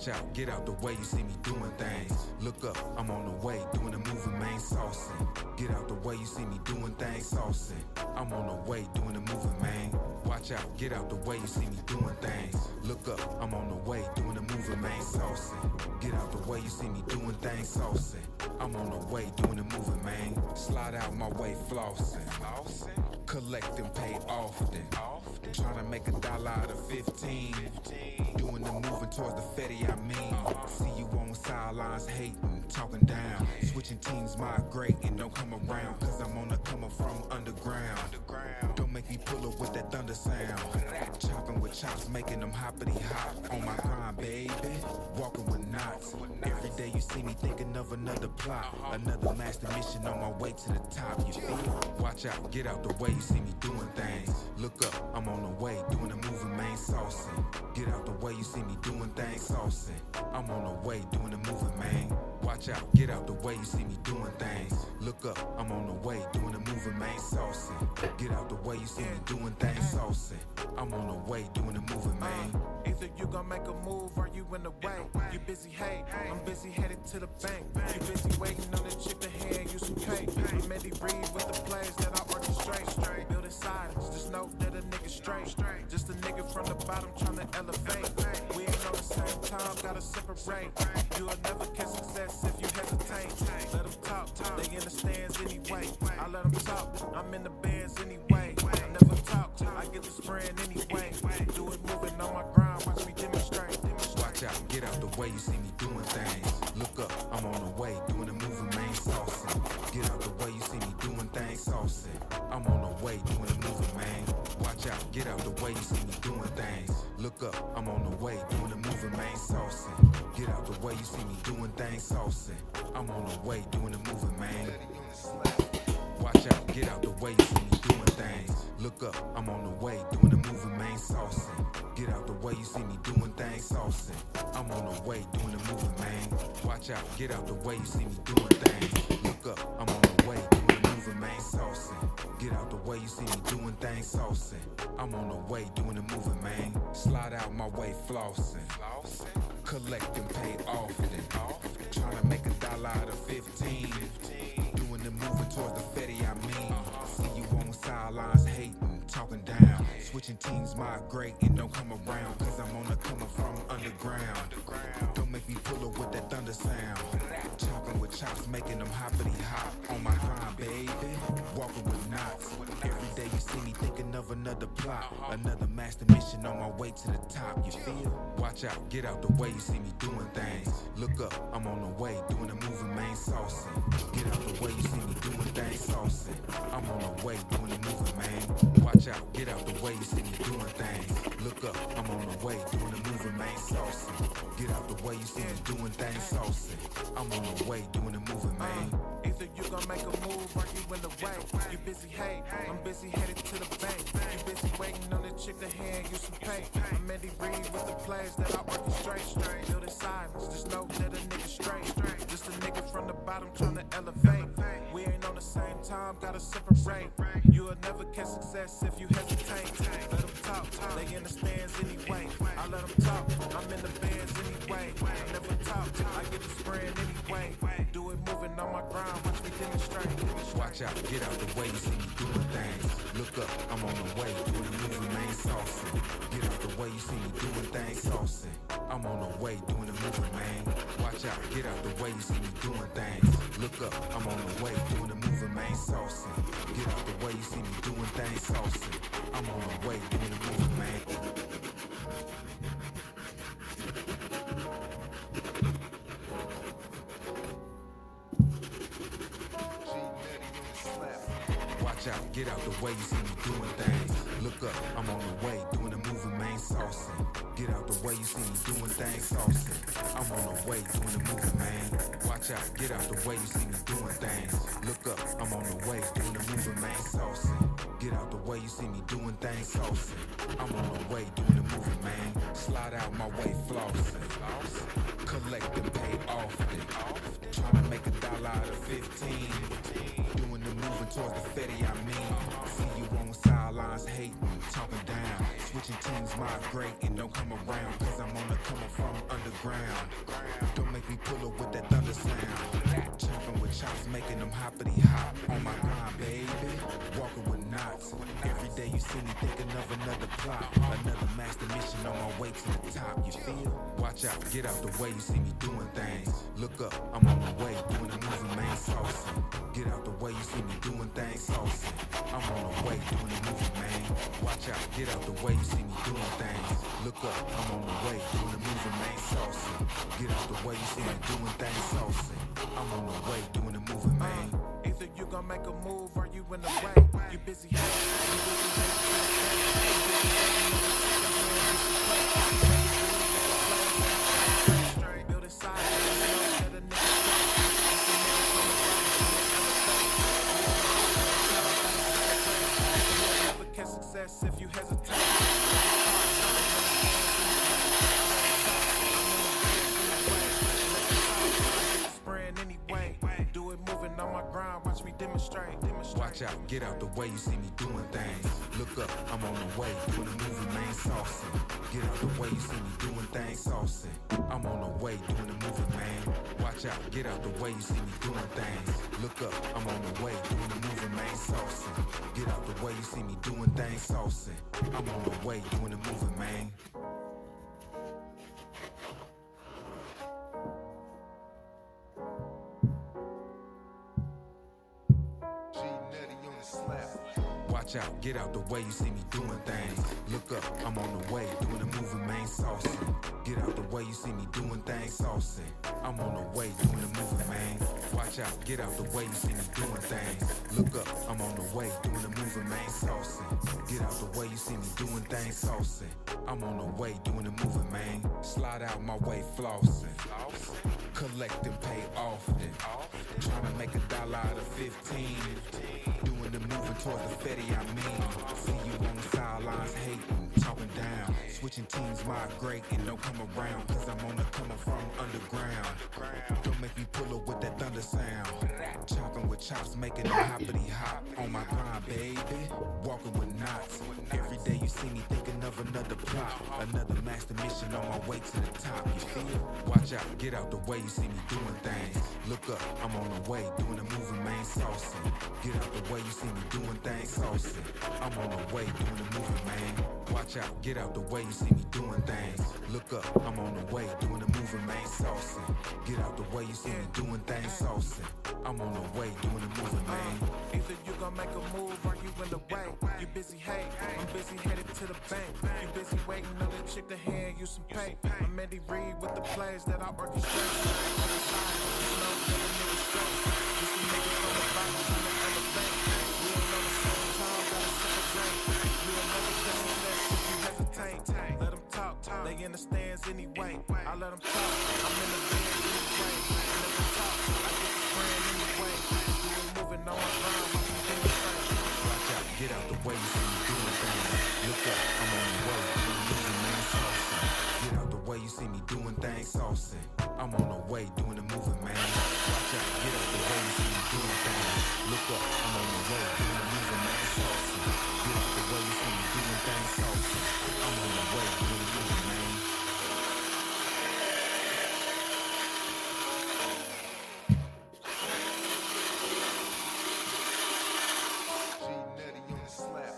Watch out, get out the way, you see me doing things. Look up, I'm on the way, doing the moving, man, saucy. Get out the way, you see me doing things, saucy. I'm on the way, doing the moving, man. Watch out, get out the way, you see me doing things. Look up, I'm on the way, doing the moving, man, saucy. Get out the way, you see me doing things, saucy. I'm on the way, doing the moving, man. Slide out my way, flossing. Collect and pay often. Trying to make $1 out of 15. Doing the moving towards the fetty, I mean. See you on sidelines hating, talking down. Switching teams, migrating, don't come around. Cause I'm on the come up from underground. Don't make me pull up with that thunder sound. Chopping with chops, making them hoppity hop. On my grind, baby. Walking with knots. Every day you see me thinking of another plot. Another master mission on my way to the top. You feel? Watch out, get out the way, you see me doing things. Look up, I'm on the way, doing the moving, man, saucy. Get out the way, you see me doing things, saucy. I'm on the way, doing the moving, man. Watch out, get out the way, you see me doing things. Look up, I'm on the way, doing the moving, man, saucy. Get out the way, you see me doing things, saucy. I'm on the way, doing the moving, man. Either you gon' make a move or you in the way. You busy, hey, I'm busy headed to the bank. You busy waiting on the chick to hand you some pay. I'm Eddie Reed with the plays that I orchestrate. Building silence, just know that a nigga straight. Just a nigga from the bottom tryna elevate. We ain't on the same time, gotta separate. You'll never catch success if you hesitate. Let them talk, they in the stands anyway. I let them talk, I'm in the bands anyway. Never talk, I get the spraying anyway. Do it moving on my grind, watch me demonstrate. Watch out, get out the way, you see me doing things. Look up, I'm on the way, doing the moving, man, saucy. Get out the way, you see me doing things, saucy. I'm on the way, doing the moving, man. Watch out, get out the way, you see me doing things. Look up, I'm on the way, doing the moving, man, saucy. Get out the way, you see me doing things, saucy. I'm on the way, doing the moving, man. Watch out, get out the way, you see me doing things. Look up, I'm on the way, doing the moving, man, saucy. Get out the way, you see me doing things, saucy. I'm on the way, doing the moving, man. Watch out, get out the way, you see me doing things. Look up, I'm on the way, doing the moving, man, saucy. Get out the way, you see me doing things, saucy. I'm on the way, doing the moving, man. Slide out my way, flossing. Collect and pay often. Trying to make $1 out of 15. Doing the moving towards the fetty, I mean. See you on sidelines hating, talking down. Switching teams, migrating, don't come around. Cause I'm on the come up from underground. Don't make me pull up with that thunder sound. Chopping with chops, making them hoppity hop. On my grind, baby. Walking with knots. Every day you see me thinking of another plot. Another master mission on my way to the top. You feel? Watch out, get out the way, you see me doing things. Look up, I'm on the way, doing the moving, man, saucy. Get out the way, you see me doing things, saucy. I'm on the way, doing the moving, man. Watch out, get out the way, you see me doing things. Look up, I'm on the way, doing the moving, man, saucy. Get out the way, you see me doing things, saucy. I'm on the way, doing the moving, man. Either you gon' make a move or you in the way. You busy, hey, I'm busy headed to the bank. You busy waiting on the chick to hand you some pay. I'm Eddie Reed with the plays that I orchestrate. Building silence, just know that a nigga straight. Just a nigga from the bottom tryna elevate. We ain't on the same time, gotta separate. You'll never catch success if you hesitate. Let them talk, they in the stands anyway. I let them talk, I'm in the bands anyway. Never talk, I get the spraying anyway. Do it moving on my grind, watch me demonstrate. Watch out, get out the way, you see me doing things. Look up, I'm on the way, doing the moving, man, saucy. Get out the way, you see me doing things, saucy. I'm on the way, doing the moving, man. Watch out, get out the way, you see me doing things. Look up, I'm on the way, doing the moving, man, saucy. Get out the way, you see me doing things, saucy. I'm on the way, doing the moving, man. Watch out, get out the way, you see me doing things. Look up, I'm on the way, doing the moving, man, saucy. Get out the way, you see me doing things, saucy. I'm on the way, doing the moving, man. Watch out, get out the way, you see me doing things. Look up, I'm on the way, doing the moving, man, saucy. Get out the way, you see me doing things, saucy. I'm on the way, doing the moving, man. Slide out my way, flossing. Collect and pay often. Trying to make $1 out of 15. Doing the moving towards the fetty, I mean. See you on sidelines hating, talking down. Switching Switching teams migrate and don't come around, cause I'm on the coming from underground. Don't make me pull up with that thunder sound. Chopping with chops, making them hoppity hop. On my grind, baby, walking with knots. Every day you see me thinking of another plot, another master mission on my way to the top. You feel? Watch out, get out the way, you see me doing things. Look up, I'm on the way, doing the moving main saucy. Get out the way, you see me doing things saucy. I'm on the way, doing the moving man. Watch out, get out the way, you see me doing things. Look up, I'm on the way, doing the moving main saucy. Get out the way, you see me doing things saucy. I'm on the way, doing the moving man. Either you gon' make a move or you in the way. You busy build a side. Success if you hesitate. Spraying anyway. Do it moving on my grind. Watch me demonstrate. Watch out, get out the way, you see me doing things. Look up, I'm on the way, doing the moving main saucy. Get out the way, you see me doing things saucy. I'm on the way, doing the moving man. Watch out, get out the way, you see me doing things. Look up, I'm on the way, doing the moving main saucy. Get out the way, you see me doing things saucy. I'm on the way, doing the moving man. G-NUTTY on the slap. Watch out, get out the way, you see me doing things. Look up, I'm on the way, doing the moving main saucy. Get out the way, you see me doing things saucy. I'm on the way, doing the moving man. Watch out, get out the way, you see me doing things. Look up, I'm on the way, doing the moving main saucy. Get out the way, you see me doing things saucy. I'm on the way, doing the moving man. Slide out my way, flossing. Collect and pay often. Trying to make $1 out of 15. Doing the moving towards the fetty, I mean. See you on the sidelines hating, talking down. Switching teams migrate and don't come around, cause I'm on the coming from underground. Don't make me pull up with that thunder sound. Chopping with chops, making them hoppity hop. On my grind, baby, walking with knots. Every day you see me thinking of another plot, another master mission on my way to the top. You feel? Watch out, get out the way, you see me doing things. Look up, I'm on the way, doing the moving main saucy. Get out the way, you see me doing things saucy. I'm on the way, doing the moving man. Watch out, get out the way, you see me doing things. Look up, I'm on the way, doing the moving main saucy. Get out the way, you see me doing things saucy. I'm on the way, doing the moving man. Either you gon' make a move or you in the way. You busy hate, I'm busy headed to the bank. You busy waiting on the chick to hand you some pay. I'm Andy Reid with the plays that I orchestrate. Let them talk, they in the stands anyway. I let them talk, I'm in the bed anyway. Let them talk, I get the friend anyway. Do it moving on my grind, watch me demonstrate. Watch out, get out the way, you see me doing things. Look up, I'm on the way, doing the moving man saucy. Get out the way, you see me doing things saucy. I'm on the way, doing the moving man. Watch out, get out the way, you see me doing things. Look up, I'm on the way, doing the moving man saucy. Get out the way, you see me doing things saucy. I'm on the way, doing the moving man. G-NUTTY on the slap.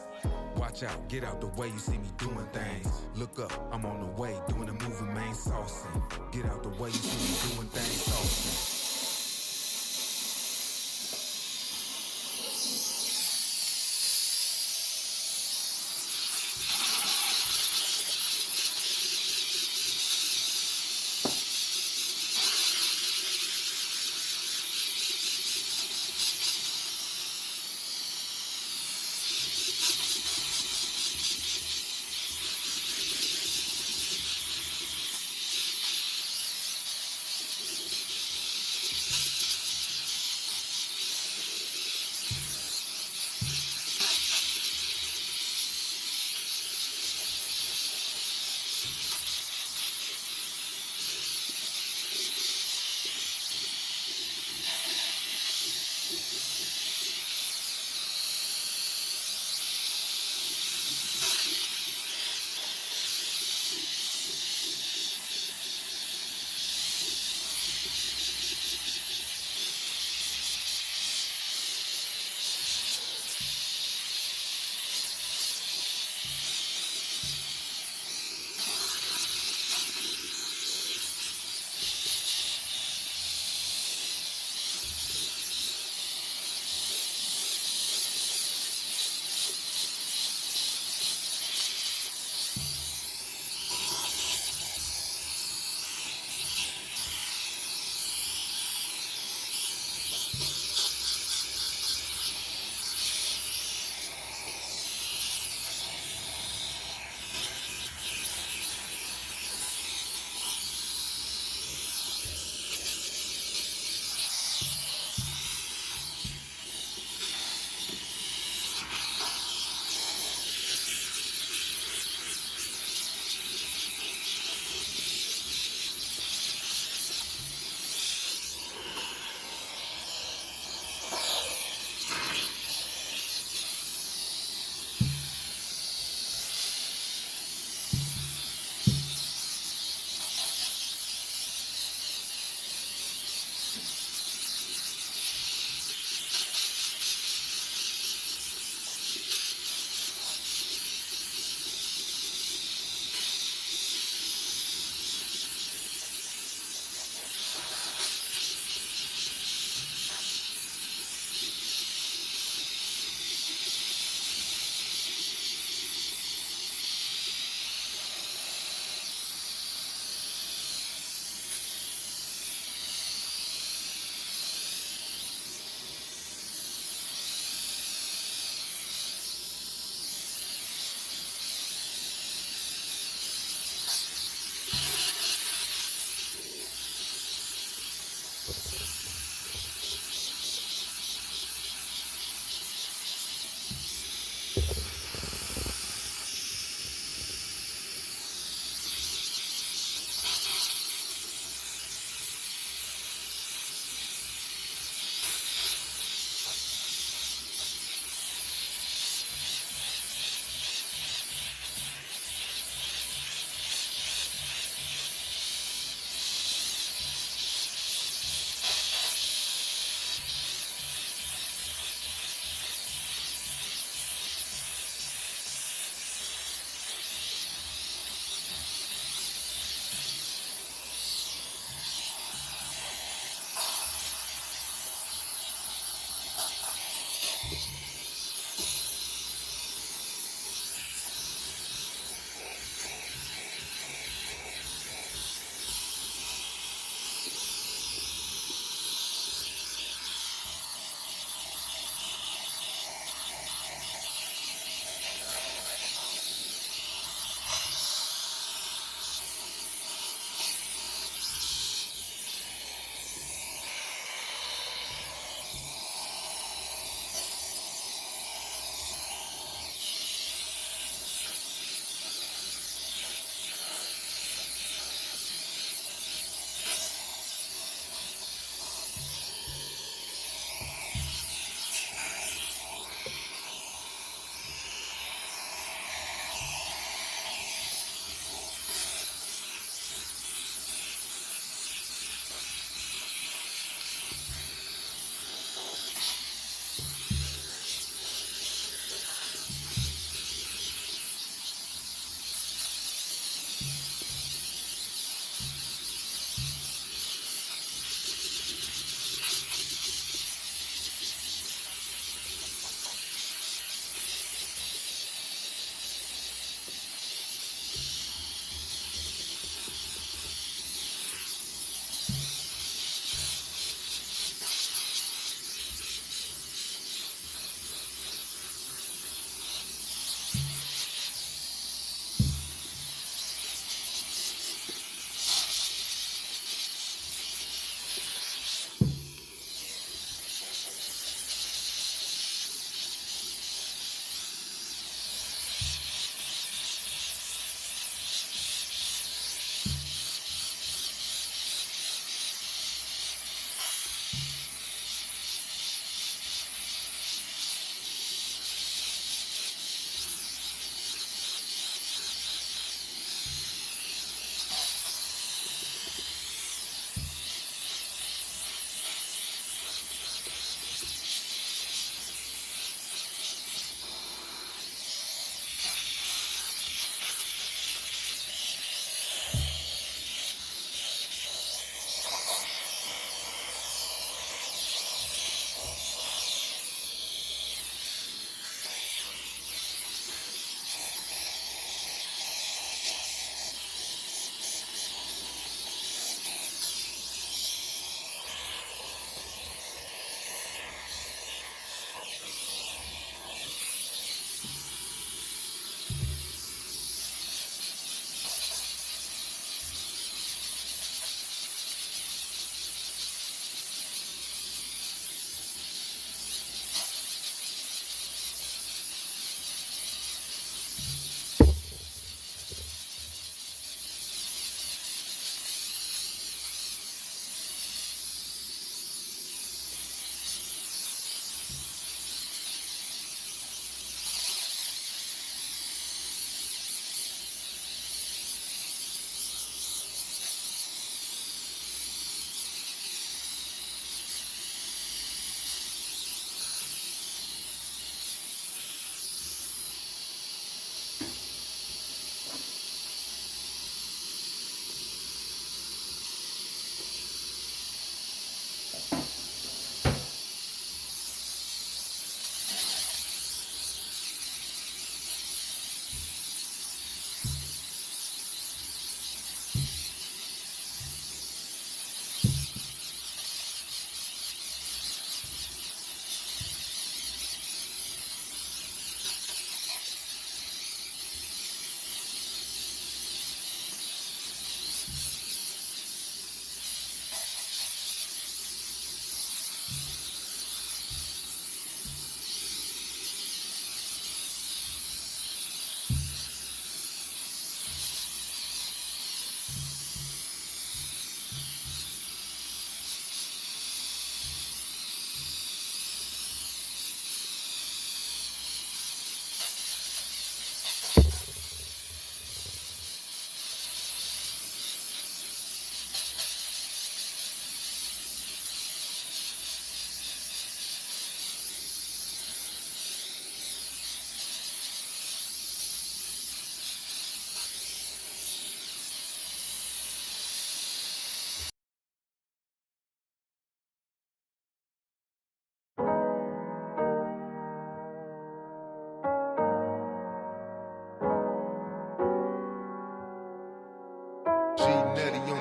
Watch out, get out the way, you see me doing things. Look up, I'm on the way, doing the moving main saucy. Get out the way, you see me doing things saucy.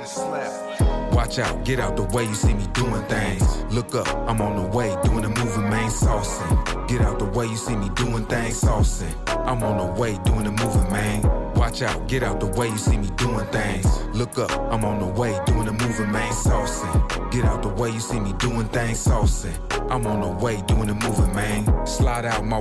and slap. Watch out, get out the way, you see me doing things. Look up, I'm on the way, doing the moving, man, saucing. Get out the way, you see me doing things, saucing. I'm on the way, doing the moving, man. Watch out, get out the way, you see me doing things. Look up, I'm on the way, doing the moving, man, saucing. Get out the way, you see me doing things, saucing. I'm on the way, doing the moving, man. Slide out my